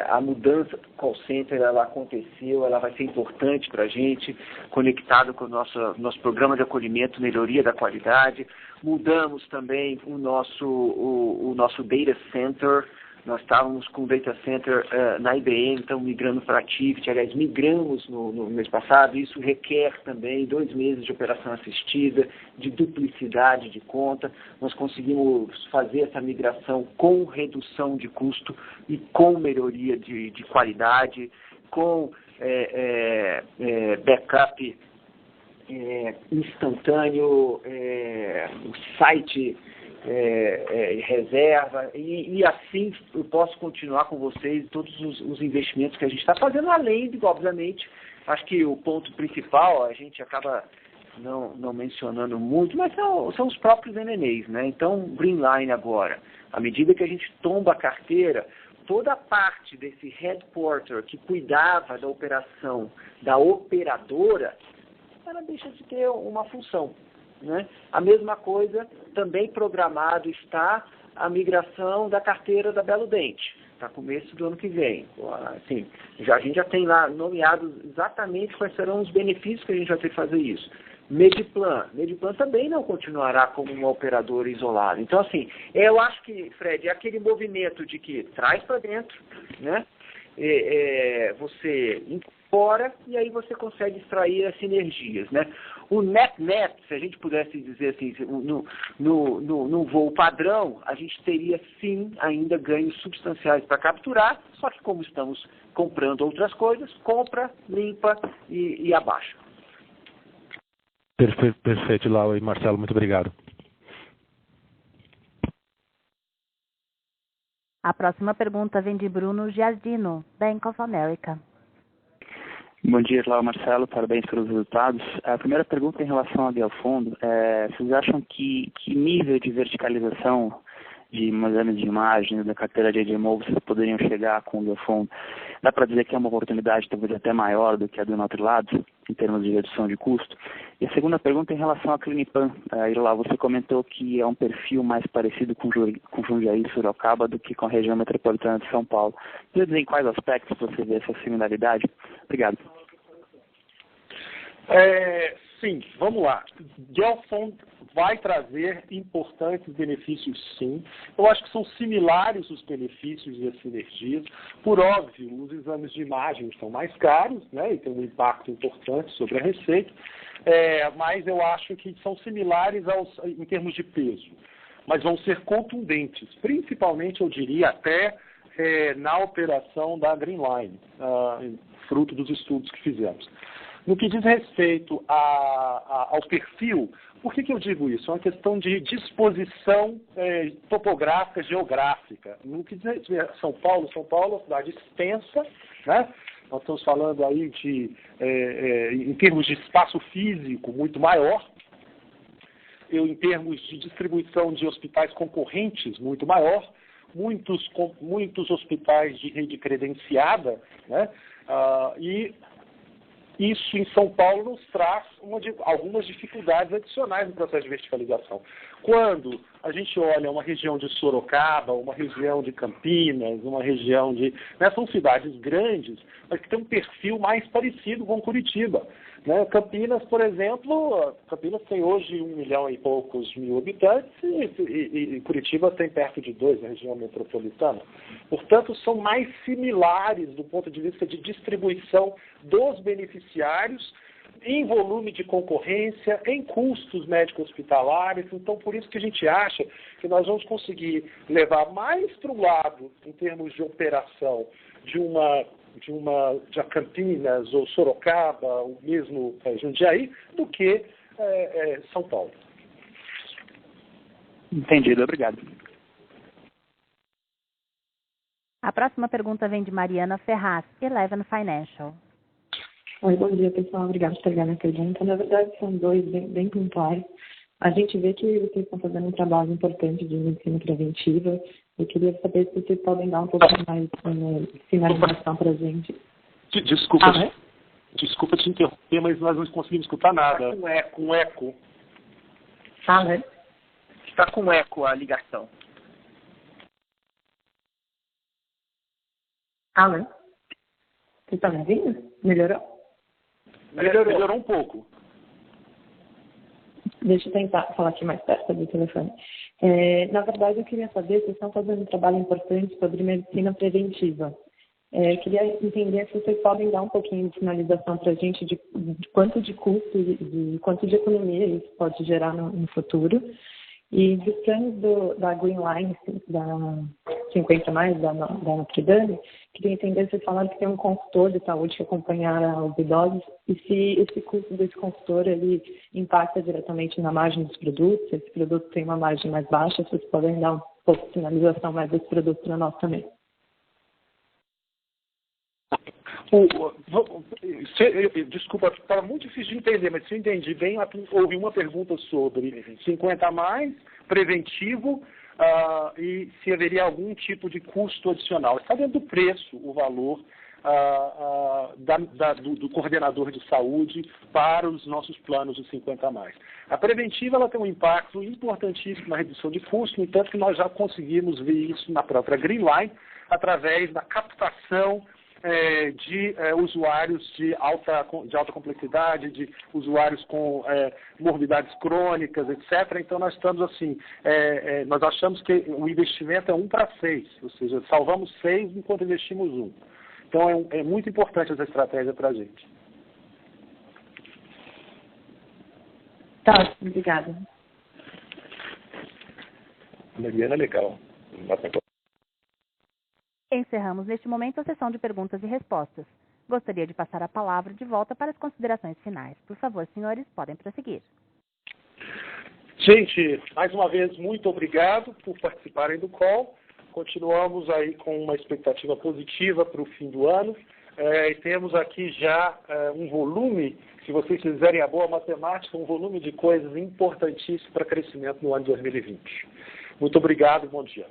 a mudança do call center, ela aconteceu, ela vai ser importante para a gente, conectado com o nosso programa de acolhimento, melhoria da qualidade. Mudamos também o nosso data center. Nós estávamos com o data center na IBM, então migrando para a Activity. Aliás, migramos no mês passado. Isso requer também 2 meses de operação assistida, de duplicidade de conta. Nós conseguimos fazer essa migração com redução de custo e com melhoria de qualidade, com backup instantâneo, o site reserva, e assim eu posso continuar com vocês todos os investimentos que a gente está fazendo, além de, obviamente, acho que o ponto principal, a gente acaba não mencionando muito, mas são os próprios M&As, né? Então, Green Line agora, à medida que a gente tomba a carteira, toda a parte desse headquarter que cuidava da operação da operadora, ela deixa de ter uma função. Né? A mesma coisa, também programado está a migração da carteira da Belo Dente, para começo do ano que vem. Assim, a gente já tem lá nomeado exatamente quais serão os benefícios que a gente vai ter que fazer isso. Mediplan também não continuará como uma operadora isolada. Então, assim, eu acho que, Fred, é aquele movimento de que traz para dentro, né? Você incorpora e aí você consegue extrair as sinergias, né? O net, se a gente pudesse dizer assim, no voo padrão, a gente teria sim ainda ganhos substanciais para capturar, só que como estamos comprando outras coisas, compra, limpa e abaixa. Perfeito, Lau e Marcelo, muito obrigado. A próxima pergunta vem de Bruno Giardino, Bank of America. Bom dia, Lau, Marcelo, parabéns pelos resultados. A primeira pergunta em relação ao Geofundo, vocês acham que nível de verticalização de exames de imagem da carteira de ADMO vocês poderiam chegar com o Geofundo? Dá para dizer que é uma oportunidade talvez até maior do que a do Notrilabs, em termos de redução de custo? E a segunda pergunta em relação à Clinipan. Lá você comentou que é um perfil mais parecido com Jundiaí e Sorocaba do que com a região metropolitana de São Paulo. Pode dizer em quais aspectos você vê essa similaridade? Obrigado. Sim, vamos lá. Geofundo vai trazer importantes benefícios, sim. Eu acho que são similares os benefícios e as sinergias. Por óbvio, os exames de imagem são mais caros, né, e tem um impacto importante sobre a receita, mas eu acho que são similares em termos de peso, mas vão ser contundentes, principalmente, eu diria, até na operação da Green Line, fruto dos estudos que fizemos. No que diz respeito ao perfil, por que eu digo isso? É uma questão de disposição topográfica, geográfica. No que diz respeito a São Paulo é uma cidade extensa, né? Nós estamos falando aí em termos de espaço físico muito maior, em termos de distribuição de hospitais concorrentes muito maior, muitos hospitais de rede credenciada, né? E isso em São Paulo nos traz algumas dificuldades adicionais no processo de verticalização. Quando a gente olha uma região de Sorocaba, uma região de Campinas, uma região de... são cidades grandes, mas que tem um perfil mais parecido com Curitiba. Né? Campinas, por exemplo, Campinas tem hoje 1 milhão e poucos mil habitantes e Curitiba tem perto de 2, a região metropolitana. Portanto, são mais similares do ponto de vista de distribuição dos beneficiários em volume de concorrência, em custos médico-hospitalares. Então, por isso que a gente acha que nós vamos conseguir levar mais para o lado, em termos de operação, de Campinas ou Sorocaba, ou mesmo Jundiaí, do que São Paulo. Entendido, obrigado. A próxima pergunta vem de Mariana Ferraz, Eleven Financial. Oi, bom dia, pessoal. Obrigada por pegar minha pergunta. Na verdade, são dois bem pontuais. A gente vê que vocês estão fazendo um trabalho importante de medicina preventiva. Eu queria saber se vocês podem dar um pouco mais de sinalização para a gente. Desculpa te interromper, mas nós não conseguimos escutar nada. Está com eco. Alan? Está com eco a ligação. Alan? Você está me ouvindo? Melhorou? Melhorou um pouco. Deixa eu tentar falar aqui mais perto do telefone. Na verdade, eu queria saber se vocês estão fazendo um trabalho importante sobre medicina preventiva. Eu queria entender se vocês podem dar um pouquinho de sinalização para a gente de quanto de custo, de quanto de economia isso pode gerar no futuro. E dos planos da Green Line, da 50 mais, da Notre Dame, queria entender, vocês falaram que tem um consultor de saúde que acompanhar os idosos, e se esse custo desse consultor ele impacta diretamente na margem dos produtos, se esse produto tem uma margem mais baixa, vocês podem dar um pouco de sinalização mais desse produto para nós também. Desculpa, estava muito difícil de entender, mas se eu entendi bem, houve uma pergunta sobre 50 mais, preventivo, e se haveria algum tipo de custo adicional. Está dentro do preço o valor do coordenador de saúde para os nossos planos de 50 mais. A preventiva ela tem um impacto importantíssimo na redução de custo, no entanto que nós já conseguimos ver isso na própria Green Line, através da captação de usuários de alta complexidade, de usuários com morbidades crônicas, etc. Então, nós estamos assim, nós achamos que o investimento é 1 para 6, ou seja, salvamos 6 enquanto investimos 1. Então, é muito importante essa estratégia para a gente. Tá, obrigada. Mariana, legal. Encerramos neste momento a sessão de perguntas e respostas. Gostaria de passar a palavra de volta para as considerações finais. Por favor, senhores, podem prosseguir. Gente, mais uma vez, muito obrigado por participarem do call. Continuamos aí com uma expectativa positiva para o fim do ano. E temos aqui já um volume, se vocês fizerem a boa matemática, um volume de coisas importantíssimas para crescimento no ano de 2020. Muito obrigado e bom dia.